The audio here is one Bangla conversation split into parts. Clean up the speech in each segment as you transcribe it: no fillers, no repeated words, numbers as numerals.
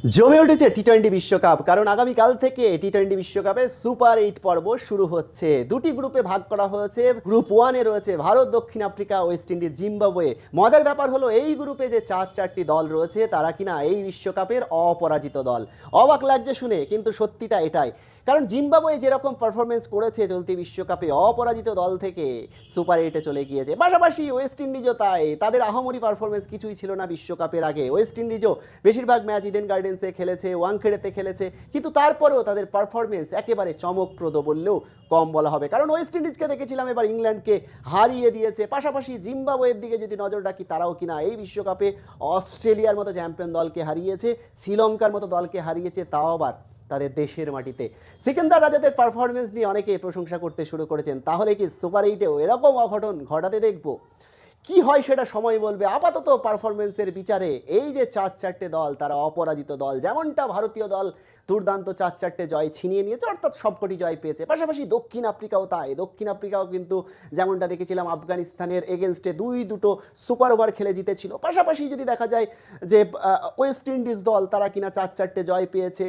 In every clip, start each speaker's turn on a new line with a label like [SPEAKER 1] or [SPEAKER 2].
[SPEAKER 1] জমে উঠেছে টি-20 বিশ্বকাপ, কারণ আগামীকাল থেকে টি-20 বিশ্বকাপে সুপার 8 পর্ব শুরু হচ্ছে। দুটি গ্রুপে ভাগ করা হয়েছে। গ্রুপ 1-এ রয়েছে ভারত, দক্ষিণ আফ্রিকা, ওয়েস্ট ইন্ডিজ, জিম্বাবুয়ে। মজার ব্যাপার হলো এই গ্রুপে যে চারটি দল রয়েছে তারা কিনা এই বিশ্বকাপের অপরাজিত দল। অবাক লাগছে শুনে, কিন্তু সত্যিটা এটাই। কারণ জিম্বাবুয়ে যেরকম পারফরমেন্স করেছে চলতি বিশ্বকাপে, অপরাজিত দল থেকে সুপার 8-এ চলে গিয়েছে। পাশাপাশি ওয়েস্ট ইন্ডিজও তাই, তাদের আহামরি পারফরমেন্স কিছুই ছিল না বিশ্বকাপের আগে। ওয়েস্ট ইন্ডিজও বেশিরভাগ ম্যাচ ইডেন গার্ডেন্সে খেলেছে, ওয়াংখেড়েতে খেলেছে, কিন্তু তারপরেও তাদের পারফরমেন্স একেবারে চমকপ্রদ বললেও কম বলা হবে। কারণ ওয়েস্ট ইন্ডিজকে দেখেছিলাম এবার ইংল্যান্ডকে হারিয়ে দিয়েছে। পাশাপাশি জিম্বাবুয়ের দিকে যদি নজর রাখি, তারাও কিনা এই বিশ্বকাপে অস্ট্রেলিয়ার মতো চ্যাম্পিয়ন দলকে হারিয়েছে, শ্রীলঙ্কার মতো দলকে হারিয়েছে, তাও আবার তাদের দেশের মাটিতে। সিকান্দার রাজাদের পারফরমেন্স নিয়ে অনেকে প্রশংসা করতে শুরু করেছেন। তাহলে কি সুপার 8-এও এরকম অঘটন ঘটাতে দেখব? কি হয় সেটা সময় বলবে। আপাতত পারফরমেন্সের বিচারে এই যে চারটে দল, তারা অপরাজিত দল। যেমনটা ভারতীয় দল দুর্দান্ত চারটে জয় ছিনিয়ে নিয়েছে, অর্থাৎ সবকটি জয় পেয়েছে। পাশাপাশি দক্ষিণ আফ্রিকাও তাই। দক্ষিণ আফ্রিকাও কিন্তু যেমনটা দেখেছিলাম আফগানিস্তানের এগেনস্টে দুটো সুপার ওভার খেলে জিতেছিল। পাশাপাশি যদি দেখা যায় যে ওয়েস্ট ইন্ডিজ দল, তারা কিনা চারটে জয় পেয়েছে।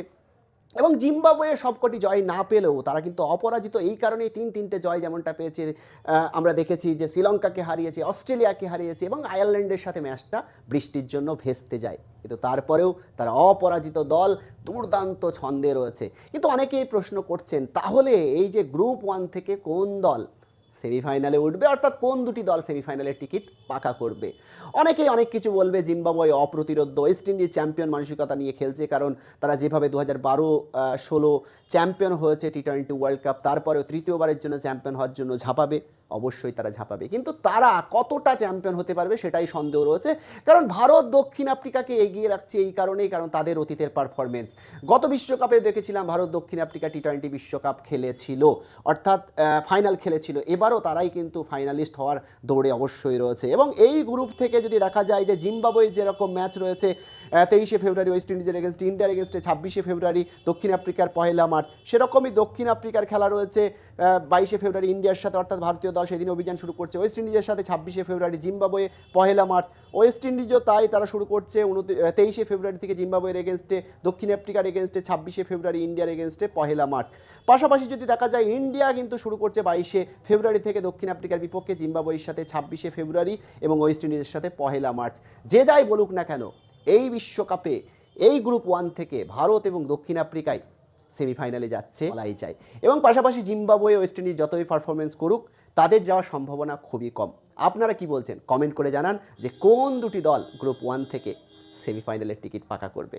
[SPEAKER 1] এবং জিম্বাবুয়ে সবকটি জয় না পেলেও তারা কিন্তু অপরাজিত এই কারণেই তিনটে জয় যেমনটা পেয়েছে। আমরা দেখেছি যে শ্রীলঙ্কাকে হারিয়েছে, অস্ট্রেলিয়াকে হারিয়েছে, এবং আয়ারল্যান্ডের সাথে ম্যাচটা বৃষ্টির জন্য ভেস্তে যায়। কিন্তু তারপরেও তারা অপরাজিত দল, দুর্দান্ত ছন্দে রয়েছে। কিন্তু অনেকেই প্রশ্ন করছেন, তাহলে এই যে গ্রুপ 1 থেকে কোন দল সেমিফাইনালে উঠবে, অর্থাৎ কোন দুটি দল সেমিফাইনালের টিকিট পাকা করবে? অনেকেই অনেক কিছু বলবে। জিম্বাবুয়ে অপ্রতিরোধ, ওয়েস্ট ইন্ডিজ চ্যাম্পিয়ন মানসিকতা নিয়ে খেলছে, কারণ তারা যেভাবে 2012-16 চ্যাম্পিয়ন হয়েছে টি-20 ওয়ার্ল্ড কাপ, তারপরেও তৃতীয়বারের জন্য চ্যাম্পিয়ন হওয়ার জন্য ঝাঁপাবে। অবশ্যই তারা ঝাঁপাবে, কিন্তু তারা কতটা চ্যাম্পিয়ন হতে পারবে সেটাই সন্দেহ রয়েছে। কারণ ভারত দক্ষিণ আফ্রিকাকে এগিয়ে রাখছে এই কারণেই, কারণ তাদের অতীতের পারফরমেন্স। গত বিশ্বকাপে দেখেছিলাম ভারত দক্ষিণ আফ্রিকা টি-20 বিশ্বকাপ খেলেছিল, অর্থাৎ ফাইনাল খেলেছিল। এবারও তারাই কিন্তু ফাইনালিস্ট হওয়ার দৌড়ে অবশ্যই রয়েছে। এবং এই গ্রুপ থেকে যদি দেখা যায় যে জিম্বাবুয়ে যেরকম ম্যাচ রয়েছে 23শে ফেব্রুয়ারি ওয়েস্ট ইন্ডিজের এগেনস্টে, ইন্ডিয়ার এগেনস্টে 26শে ফেব্রুয়ারি, দক্ষিণ আফ্রিকার 1 মার্চ, সেরকমই দক্ষিণ আফ্রিকার খেলা রয়েছে 22শে ফেব্রুয়ারি ইন্ডিয়ার সাথে, অর্থাৎ ভারতীয় দল সেদিন অভিযান শুরু করছে। ওয়েস্ট ইন্ডিজের সাথে 26শে ফেব্রুয়ারি, জিম্বাবুয়ে 1 মার্চ। ওয়েস্ট ইন্ডিজও তাই, তারা শুরু করছে 23শে ফেব্রুয়ারি থেকে জিম্বাবুয়ের এগেনস্টে, দক্ষিণ আফ্রিকার এগেনস্টে 26শে ফেব্রুয়ারি, ইন্ডিয়ার এগেনস্টে 1 মার্চ। পাশাপাশি যদি দেখা যায় ইন্ডিয়া কিন্তু শুরু করছে 22শে ফেব্রুয়ারি থেকে দক্ষিণ আফ্রিকার বিপক্ষে, জিম্বাবুয়ের সাথে 26শে ফেব্রুয়ারি, এবং ওয়েস্ট ইন্ডিজের সাথে 1 মার্চ। যে যাই বলুক না কেন, এই বিশ্বকাপে এই গ্রুপ 1 থেকে ভারত এবং দক্ষিণ আফ্রিকায় সেমিফাইনালে যাচ্ছে বলাই যায়। এবং পাশাপাশি জিম্বাবুয়ে, ওয়েস্ট ইন্ডিজ যতই পারফরমেন্স করুক, তাদের যাওয়ার সম্ভাবনা খুবই কম। আপনারা কি বলছেন? কমেন্ট করে জানান যে কোন দুটি দল গ্রুপ 1 থেকে সেমিফাইনালের টিকিট পাকা করবে।